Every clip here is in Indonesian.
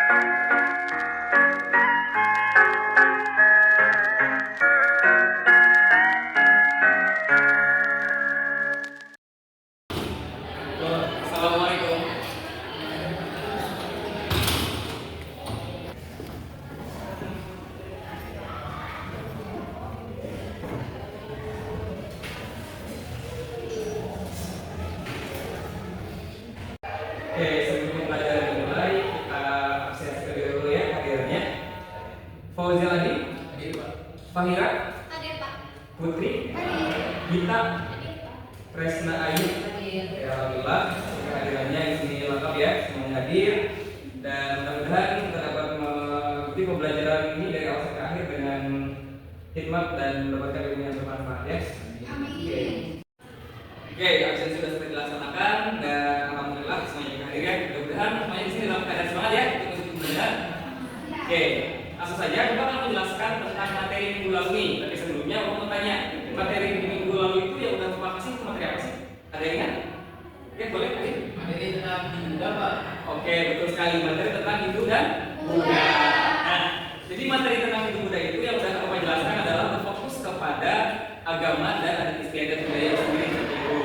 Assalamualaikum. Oke, sebelum pelajaran dimulai, kita absensi dulu ya hadirnya. Fauzia Adi, hadir Pak. Fahira, hadir Pak. Putri, hadir. Gita, hadir Pak. Kresna Ayu, hadir. Ya, alhamdulillah, kehadirannya di sini lengkap ya, semuanya hadir. Dan mudah-mudahan kita dapat mengikuti pembelajaran ini dari awal sampai akhir dengan hikmat dan mendapatkan ilmu yang bermanfaat ya. Amin. Oke, absen sudah seperti dilaksanakan dan alhamdulillah semuanya juga hadir ya. Mudah-mudahan semuanya di sini dalam keadaan semangat ya untuk mengikuti pembelajaran. Oke, langsung saja kita akan menjelaskan tentang materi minggu lalu ini. Tapi sebelumnya aku mau tanya, materi minggu lalu itu yang udah Bapak kasih itu materi apa sih? Ada yang ingat? Oke, boleh Adi? Materi tentang Hindu Pak. Oke, betul sekali, materi tentang Hindu dan Buddha. Nah, jadi materi tentang Hindu Buddha itu yang udah Bapak jelaskan adalah berfokus kepada agama dan adat istiadat budaya sendiri seperti itu.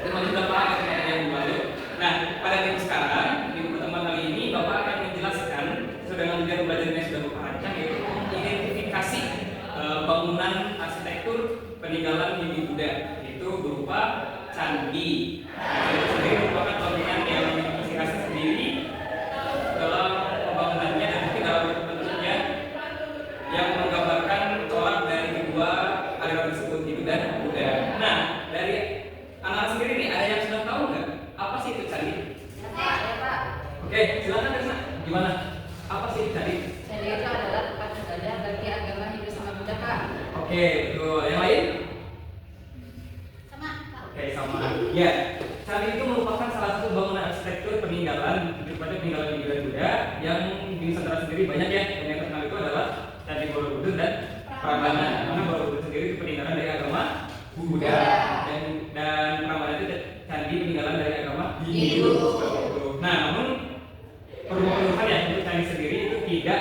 Dan masih sudah paham ya yang lalu. Nah, pada minggu sekarang, minggu pertemuan kali ini Bapak akan menjelaskan sesuai dengan tujuan pembelajaran yang sudah Bapak rancang, yaitu mengidentifikasi bangunan arsitektur peninggalan Hindu Buddha, itu berupa candi. Nah, itu sendiri merupakan bangunan yang memiliki khas sendiri dalam pembangunannya dan mungkin dalam bentuknya yang menggambarkan tolak dari kedua aliran tersebut, Hindu dan Buddha. Nah, dari anak-anak sendiri nih, ada yang sudah tahu nggak apa sih itu candi? Ya, Pak. Oke, silakan Krisna. Gimana? Apa sih itu candi? Candi itu adalah tempat ibadah bagi agama Hindu sama Buddha, Pak. Oke, betul. Yang lain? Sama, Pak. Oke, sama. Ya, candi itu merupakan salah satu bangunan arsitektur peninggalan daripada peninggalan Hindu dan Buddha yang di Nusantara sendiri banyak ya. Dan yang terkenal itu adalah Candi Borobudur dan Prambanan. Karena Borobudur sendiri itu peninggalan dari agama Buddha dan Prambanan itu candi peninggalan dari agama Hindu. Nah, namun perumuhan ya untuk candi sendiri itu tidak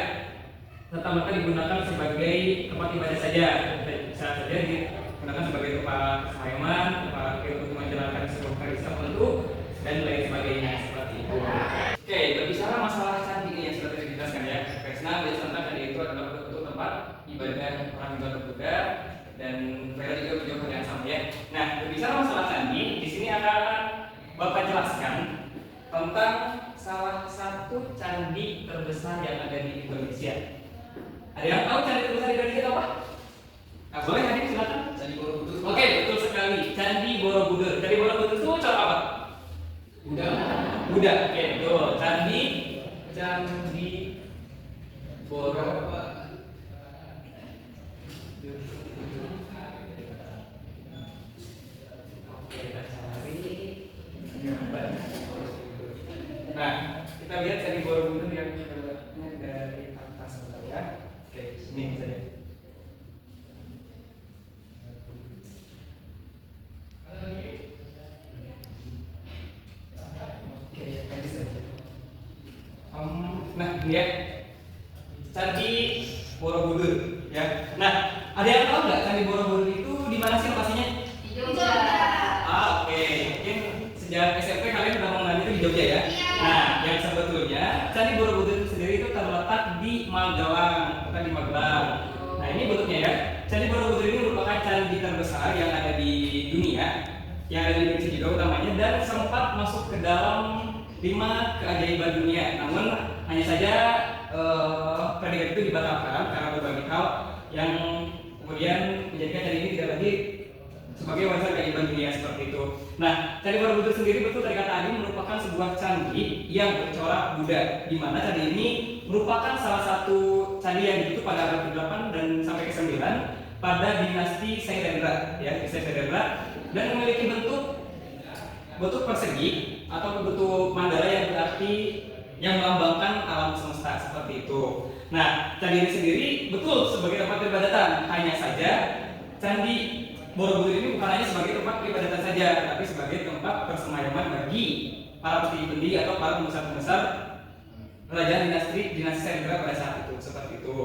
serta-merta digunakan sebagai tempat ibadah saja. Bisa saja digunakan sebagai tempat kesemayam, tempat untuk menjalankan sebuah tradisi tertentu dan lain sebagainya seperti itu. Oke, berbicara masalah candi ini yang sudah tadi dijelaskan ya. Kresna tentang candi itu adalah bentuk tempat ibadah orang Hindu atau Buddha, dan Vera juga menjawab yang sama ya. Nah, berbicara masalah candi, di sini akan Bapak jelaskan tentang salah satu candi terbesar yang ada di Indonesia. Ada yang tahu candi terbesar di Indonesia itu apa? Nah, boleh Hadir silakan. Candi Borobudur. Oke, betul sekali. Candi Borobudur. Candi Borobudur itu cara apa? Buddha. Buddha. Oke, betul. Candi Borobudur. Oke, kita cari. Nah, kita lihat Candi Borobudur yang dari atas ya. Oke, ini saja. Nah, ini ya Candi Borobudur ya. Nah, ada yang tahu nggak Candi Borobudur itu di mana sih lokasinya? Di Jogja. Oke. Mungkin sejak SMP kalian udah mengenal itu di Jogja ya. Nah, yang sebetulnya Candi Borobudur itu sendiri itu terletak di Magelang, bukan di Magelang. Nah, ini bentuknya ya. Candi Borobudur ini merupakan candi terbesar yang ada di dunia, yang ada di Indonesia juga utamanya, dan sempat masuk ke dalam 5 keajaiban dunia. Namun hanya saja predikat itu dibatalkan karena berbagai hal yang kemudian menjadikan candi ini tidak lagi sebagai warisan keajaiban dunia seperti itu. Nah, Candi Borobudur sendiri betul dari kata Adi merupakan sebuah candi yang bercorak Buddha, di mana candi ini merupakan salah satu candi yang ditutup pada abad ke-8 dan sampai ke-9 pada dinasti Sailendra ya, Sailendra, dan memiliki bentuk persegi atau bentuk mandala yang berarti yang melambangkan alam semesta seperti itu. Nah, candi ini sendiri betul sebagai tempat peribadatan, hanya saja Candi Borobudur ini bukan hanya sebagai tempat peribadatan saja, tapi sebagai tempat persemayaman bagi para petinggi atau para pembesar-pembesar kerajaan dinasti Sengkara pada saat itu, seperti itu.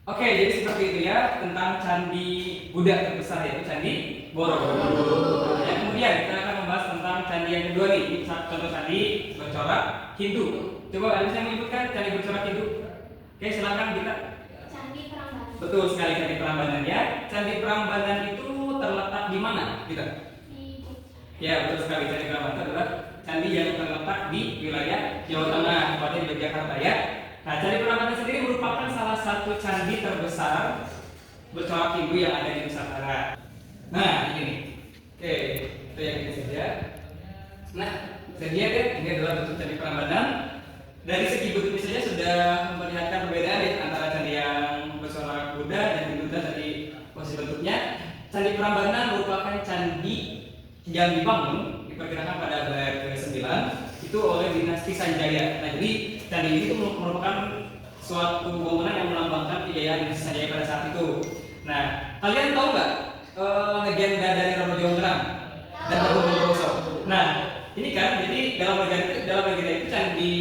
Oke, jadi seperti itu ya tentang candi Buddha terbesar, yaitu Candi Borobudur. Ya, kemudian kita akan membahas tentang candi yang kedua nih, ini contoh candi bercorak Hindu. Coba ada yang menyebutkan candi bercorak Hindu? Oke, silakan kita. Candi Prambanan. Betul sekali, Candi Prambanan ya. Candi Prambanan itu terletak di mana? Kita. Ya, betul sekali. Candi Prambanan adalah candi yang terletak di wilayah Jawa Tengah, tepatnya di Yogyakarta ya. Nah, Candi Prambanan sendiri merupakan salah satu candi terbesar bercorak Hindu yang ada di Nusantara. Nah, ini nih. Oke, itu yang ini saja. Nah, bisa dilihat ya, ini adalah bentuk Candi Prambanan. Dari segi bentuknya saja sudah memperlihatkan perbedaan ya, antara candi yang bercorak Buddha dan Hindu tadi posisi bentuknya. Candi Prambanan merupakan candi yang dibangun diperkirakan pada abad ke-9 itu oleh dinasti Sanjaya. Nah, jadi candi ini itu merupakan suatu bangunan yang melambangkan kejayaan dinasti Sanjaya pada saat itu. Nah, kalian tahu nggak legenda dari Rama Jonggrang dan Prabu Bondowoso? Nah, ini kan jadi dalam legenda itu candi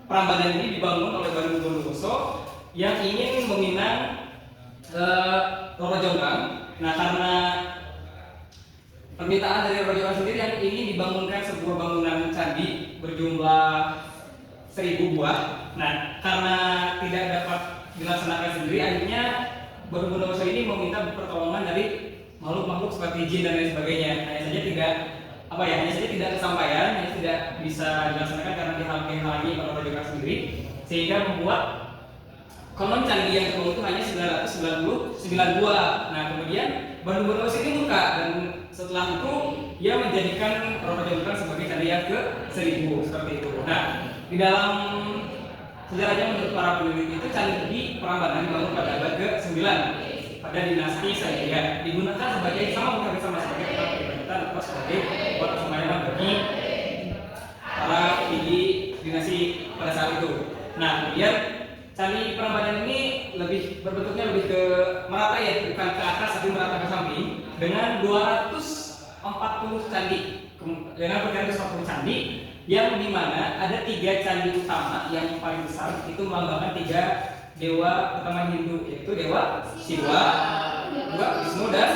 Prambanan ini dibangun oleh Prabu Bondowoso yang ingin meminang Rama Jonggrang. Nah, karena permintaan dari Rama Jonggrang sendiri yang ingin dibangunkan sebuah bangunan candi berjumlah 1000 buah. Nah, karena tidak dapat dilaksanakan sendiri, akhirnya Prabu Bondowoso ini meminta pertolongan dari makhluk-makhluk seperti jin dan lain sebagainya. Hanya saja tidak kesampaian, hanya tidak bisa dilaksanakan karena dihalangi oleh Rama Jonggrang sendiri, sehingga membuat konon candi yang dibangun itu hanya 999 buah. Nah, kemudian Prabu Bondowoso ini murka dan setelah itu ia menjadikan Rama Jonggrang sebagai candi yang ke-1000 seperti itu. Nah, di dalam sejarahnya menurut para peneliti itu candi Prambanan dibangun pada abad ke-9 pada dinasti Sanjaya, digunakan sebagai sebagai tempat ibadatan atau sebagai tempat sembahyang bagi para petinggi dinasti pada saat itu. Nah, kemudian candi Prambanan ini berbentuknya lebih ke merata ya, bukan ke atas tapi merata ke samping dengan 240 candi. Dengan 240 candi yang dimana ada 3 candi utama yang paling besar itu melambangkan 3 dewa utama Hindu, yaitu Dewa Siwa, Dewa Wisnu dan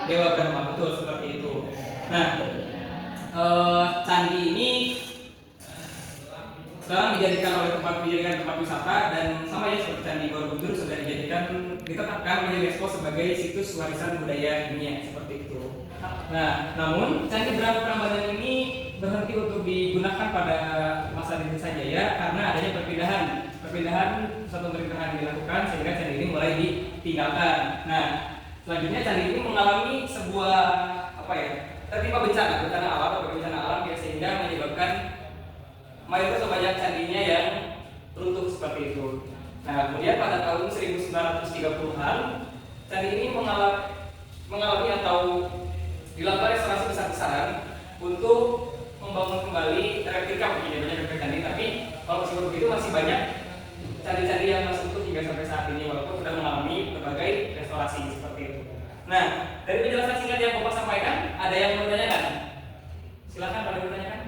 Dewa Brahma. Betul seperti itu. Nah, candi ini sekarang ditetapkan tempat wisata dan sama ya seperti Candi Borobudur sudah ditetapkan oleh UNESCO sebagai situs warisan budaya dunia seperti itu. Nah, namun Candi Prambanan ini berhenti untuk digunakan pada masa dinasti Sanjaya karena adanya perpindahan satu pemerintahan dilakukan sehingga candi ini mulai ditinggalkan. Nah, selanjutnya candi ini mengalami sebuah tertimpa bencana alam ya, sehingga menyebabkan mayoritas atau banyak candinya yang runtuh seperti itu. Nah, kemudian pada tahun 1930-an candi ini mengalami atau dilakukan restorasi besar-besaran untuk membangun kembali replika candi. Tapi kalau meskipun begitu masih banyak candi-candi yang masih utuh hingga sampai saat ini walaupun sudah mengalami berbagai restorasi seperti itu. Nah, dari penjelasan singkat yang Bapak sampaikan, ada yang mau ditanyakan? Silakan, ada yang mau ditanyakan?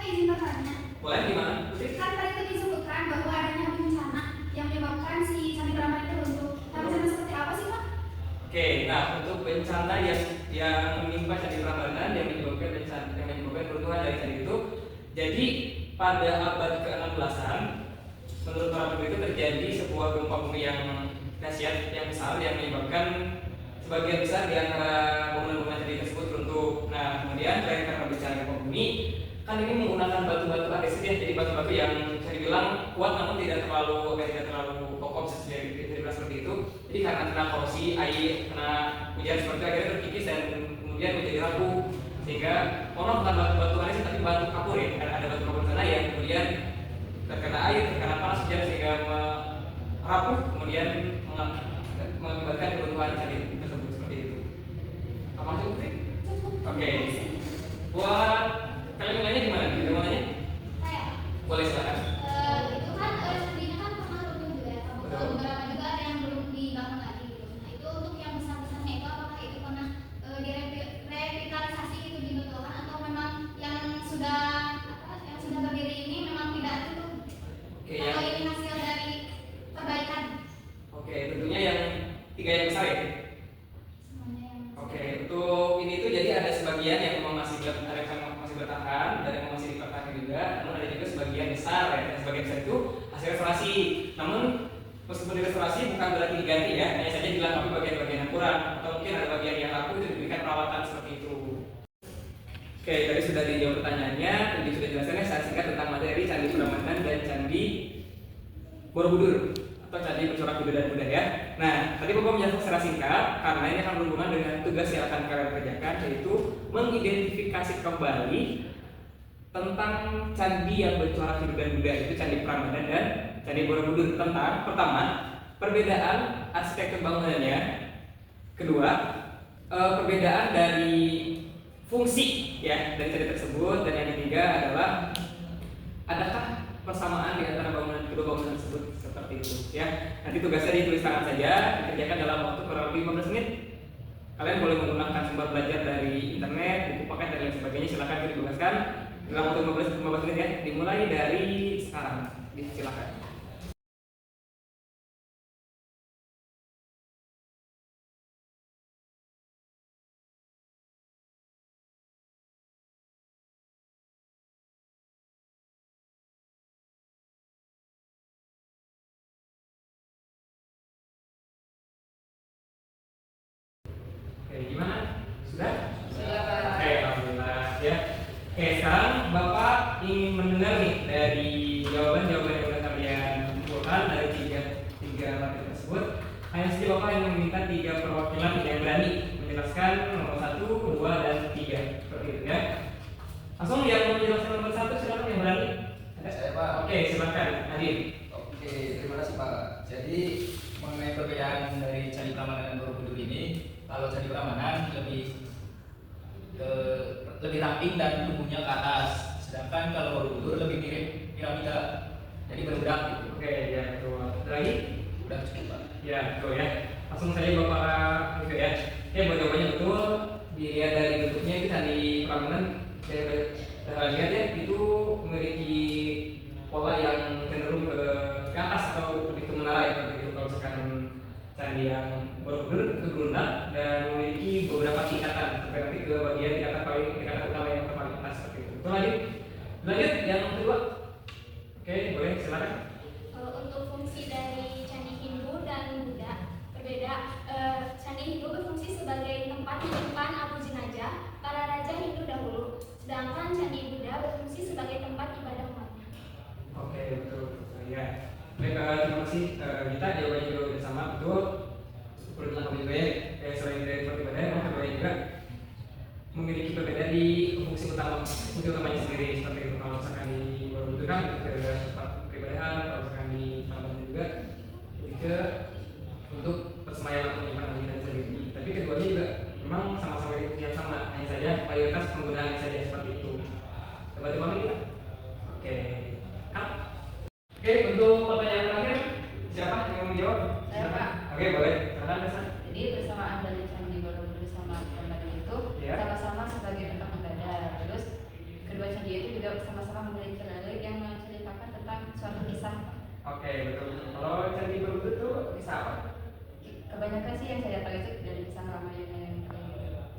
Izin bertanya. Boleh, gimana? Kan tadi itu disebutkan bahwa adanya bencana yang menyebabkan si Candi Prambanan itu runtuh. Bencana seperti apa sih, Pak? Oke, nah untuk bencana yang menimpa Candi Prambanan yang menyebabkan runtuhan dari candi itu, jadi pada abad ke-16-an menurut para peneliti terjadi sebuah gempa bumi yang dahsyat yang besar yang menyebabkan sebagian besar di antara bangunan-bangunan candi tersebut runtuh. Nah, kemudian selain karena bencana gempa bumi, kan ini menggunakan batu-batu andesit ya, jadi batu-batu yang bisa dibilang kuat namun tidak terlalu kokoh, bisa dibilang seperti itu. Jadi karena kena korosi air, kena hujan seperti itu, akhirnya terkikis dan kemudian menjadi rapuh, sehingga bukan batu-batu andesit tapi batu kapur ya, karena ada batu kapur sana yang kemudian terkena air, terkena panas hujan sehingga rapuh, kemudian mengakibatkan keruntuhan candi tersebut seperti itu. Apa cukup? Oke. Buat kalian nanya gimana? Bisa mau nanya? Boleh silakan. Itu kan candinya kan pernah runtuh juga ya. Beberapa juga ada yang belum dibangun lagi gitu. Nah, itu untuk yang besar-besarnya itu apakah itu pernah direvitalisasi gitu dibetulkan atau memang yang sudah ada yang masih dipertahankan juga, namun ada juga sebagian besar ya, dan sebagian besar itu hasil restorasi. Namun meskipun restorasi bukan berarti diganti ya, hanya saja dilengkapi bagian-bagian yang kurang atau mungkin ada bagian yang rapuh itu diberikan perawatan seperti itu. Oke, tadi sudah dijawab pertanyaannya, tadi sudah jelaskan ya secara singkat tentang materi Candi Prambanan dan Candi Borobudur atau Candi Bercorak Buddha dan Buddha ya. Nah, tadi Bapak menjelaskan secara singkat karena ini akan berhubungan dengan tugas yang akan kalian kerjakan, yaitu mengidentifikasi kembali tentang candi yang bercorak hidup dan Buddha, itu Candi Prambanan dan Candi Borobudur. Tentang pertama, perbedaan arsitektur bangunannya. Kedua, perbedaan dari fungsi ya dari candi tersebut, dan yang ketiga adalah adakah persamaan di antara kedua bangunan tersebut seperti itu ya. Nanti tugasnya ditulis tangan saja, dikerjakan dalam waktu kurang lebih 15 menit. Kalian boleh menggunakan sumber belajar dari internet, buku paket dan lain sebagainya, silakan ditugaskan dalam waktu 15 menit ya. Dimulai dari sekarang, silakan. Oke, gimana? Sudah? Sudah, Pak. Oke, alhamdulillah ya. Oke, sekarang Bapak ingin mendengar nih dari jawaban-jawaban yang sudah kalian kumpulkan dari tiga materi tersebut. Hanya saja Bapak yang meminta 3 perwakilan yang berani menjelaskan nomor 1, 2, dan 3 seperti itu ya. Langsung yang mau menjelaskan nomor 1 silakan yang berani. Ada? Saya, Pak. Oke, silakan Adin. Oke, terima kasih Pak. Jadi mengenai perbedaan dari Candi Prambanan dan Borobudur ini, kalau Candi Prambanan lebih ramping dan tumbuhnya ke atas, sedangkan kalau Borobudur lebih mirip piramida, jadi bergerak gitu. Oke, ya betul. Ada lagi? Udah cukup Pak. Ya, betul ya. Langsung saja Bapak gitu ya. Oke, buat jawabannya betul. Dilihat dari bentuknya itu Candi Prambanan, saya lihat ya itu memiliki pola yang cenderung ke atas atau lebih ke menara ya seperti itu. Kalau misalkan candi yang Borobudur itu berundak dan memiliki beberapa tingkatan sampai nanti ke bagian tingkatan utama yang paling atas seperti itu. Betul lagi? Lanjut yang kedua. Oke, boleh silakan. Untuk fungsi dari Candi Hindu dan Buddha berbeda. Candi Hindu berfungsi sebagai tempat menyimpan abu jenazah para raja Hindu dahulu, sedangkan Candi Buddha berfungsi sebagai tempat ibadah umatnya. Oke, betul. Ya. Baik, terima kasih kita jawabannya juga sudah sama, betul. Perlu dilengkapi juga ya. Selain dari tempat ibadah, keduanya juga memiliki perbedaan di fungsi utamanya sendiri seperti itu. Kalau misalkan di Borobudur kan ke tempat peribadahan, kalau misalkan di Prambanan juga lebih ke untuk persemayaman penyimpanan dan sendiri. Tapi keduanya juga memang sama-sama yang sama, hanya saja mayoritas penggunaannya saja seperti itu. Coba dipahami tidak? Oke. Oke, untuk pertanyaan terakhir, siapa yang mau menjawab? Saya, Pak. Oke, boleh. Silakan, Desa. Jadi persamaan dari Candi Borobudur sama Prambanan itu Ya. sama-sama sebagai tempat ibadah. Terus kedua candi itu juga sama-sama memiliki relik yang menceritakan tentang suatu kisah. Oke, betul. Kalau Candi Borobudur itu kisah apa? Kebanyakan sih yang saya tahu itu dari kisah Ramayana yang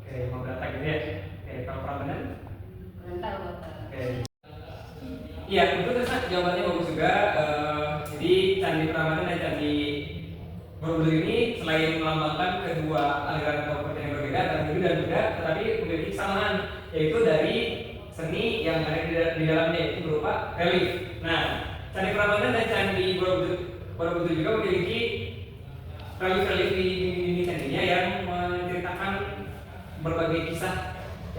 Oke, mau berantak gitu ya. Oke, kalau Prambanan? kurang tahu Bapak. Oke. Iya, itu terus jawabannya bagus juga. Jadi Candi Prambanan dan Candi Borobudur ini selain melambangkan kedua aliran atau kepercayaan yang berbeda antara Hindu dan Buddha, tetapi memiliki kesamaan, yaitu dari seni yang ada di dalamnya, itu berupa relief. Nah, Candi Prambanan dan Candi Borobudur juga memiliki relief-relief di dinding candinya yang menceritakan berbagai kisah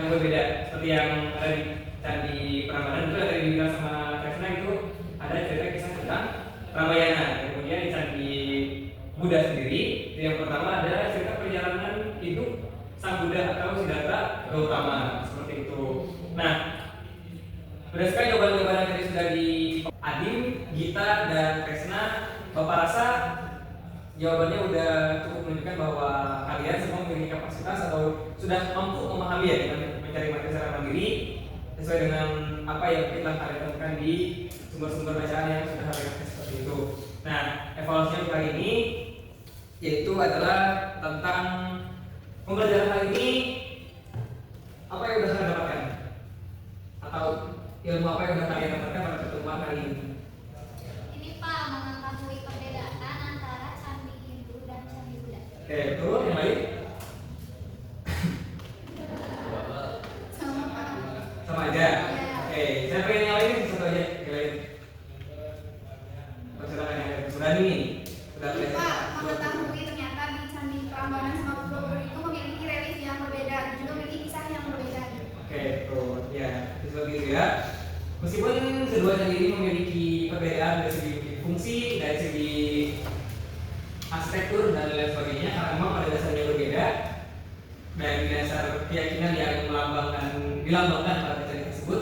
yang berbeda, seperti yang ada di Candi Prambanan itu ada dibilang sama Kresna itu ada cerita kisah tentang Ramayana. Kemudian di Candi Buddha sendiri, yang pertama ada cerita perjalanan hidup Sang Buddha atau Siddhartha Gautama seperti itu. Nah, berdasarkan jawaban-jawaban yang tadi sudah di Adin, Gita, dan Kresna, Bapak rasa jawabannya udah cukup menunjukkan bahwa kalian semua memiliki kapasitas atau sudah mampu memahami ya dengan mencari materi secara mandiri sesuai dengan apa yang kita kalian temukan di sumber-sumber bacaan yang sudah kalian akses seperti itu. Nah, evaluasi untuk kali ini yaitu adalah tentang pembelajaran kali ini apa yang sudah kalian dapatkan atau tahu ilmu apa yang udah kalian dapatkan pada pertemuan kali ini? Ini Pak, mengetahui perbedaan antara candi Hindu dan candi Buddha. Oke, betul. Yang lain? Sama Pak. Sama aja. Oke, saya pengen yang lain satu aja. Yang lain. Silakan yang lain. Sudah ini. Sudah Ini selesai. Pak, mengetahui ternyata di candi Prambanan sama Borobudur itu memiliki relief yang berbeda dan juga memiliki kisah yang berbeda. Oke, betul. Ya, seperti itu ya. Meskipun kedua candi ini memiliki perbedaan dari segi fungsi, dari segi arsitektur dan lain sebagainya, karena memang pada dasarnya berbeda dari dasar keyakinan yang dilambangkan pada candi tersebut.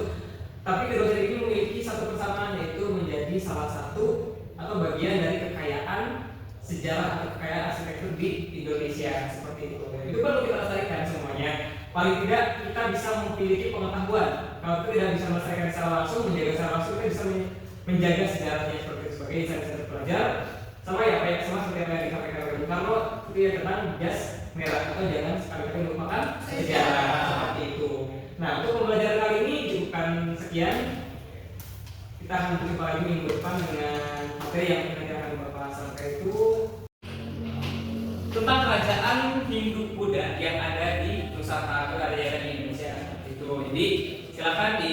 Tapi kedua candi ini memiliki satu persamaan, yaitu menjadi salah satu atau bagian dari kekayaan sejarah atau kekayaan arsitektur di Indonesia seperti itu. Itu perlu kita lestarikan semuanya. Paling tidak kita bisa memiliki pengetahuan. Kalau kita tidak bisa melestarikan secara langsung, menjaga secara langsung, kita bisa menjaga sejarahnya seperti itu sebagai insan-insan pelajar. Sama ya, kayak sama seperti apa yang disampaikan oleh Bung Karno, itu yang tentang jas merah atau jangan sekali-kali melupakan sejarah seperti itu. Nah, untuk pembelajaran kali ini cukupkan sekian. Kita akan berjumpa lagi minggu depan dengan materi yang nanti akan Bapak sampaikan itu tentang kerajaan Hindu Buddha yang ada di Nusantara atau ada di Indonesia itu. Jadi silakan di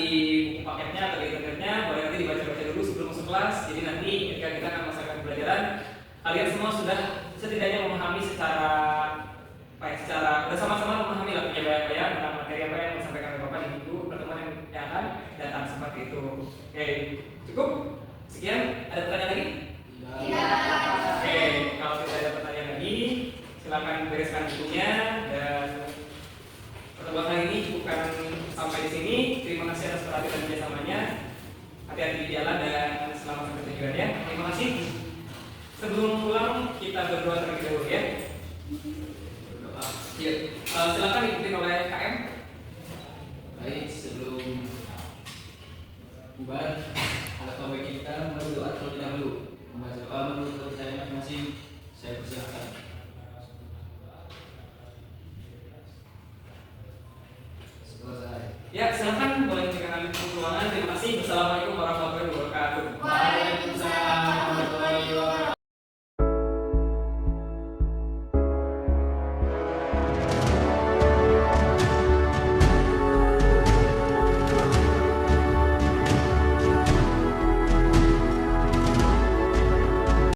buku paketnya atau di internetnya boleh nanti dibaca-baca dulu sebelum masuk kelas. Jadi nanti ketika kita akan melaksanakan pembelajaran, kalian semua sudah setidaknya memahami secara sudah sama-sama memahami lah bayang-bayang tentang materi apa yang disampaikan oleh Bapak di buku pertemuan yang akan datang seperti itu. Oke, cukup. Sekian. Ada pertanyaan lagi? Iya. Oke, kalau tidak ada pertanyaan lagi, silakan bereskan bukunya dan pertemuan kali ini bukan sampai di sini. Terima kasih atas perhatian dan kerjasamanya. Hati-hati di jalan dan selamat sampai tujuan ya. Terima kasih. Sebelum pulang kita berdoa terlebih dahulu ya. Ya, silakan diikuti oleh KM. Baik, sebelum bubar, ada topik kita berdoa terlebih dahulu. Membaca doa menurut kepercayaan masing-masing. Saya persilakan. Ya, silakan boleh dikatakan ruangan. Terima kasih. Wassalamualaikum warahmatullahi wabarakatuh.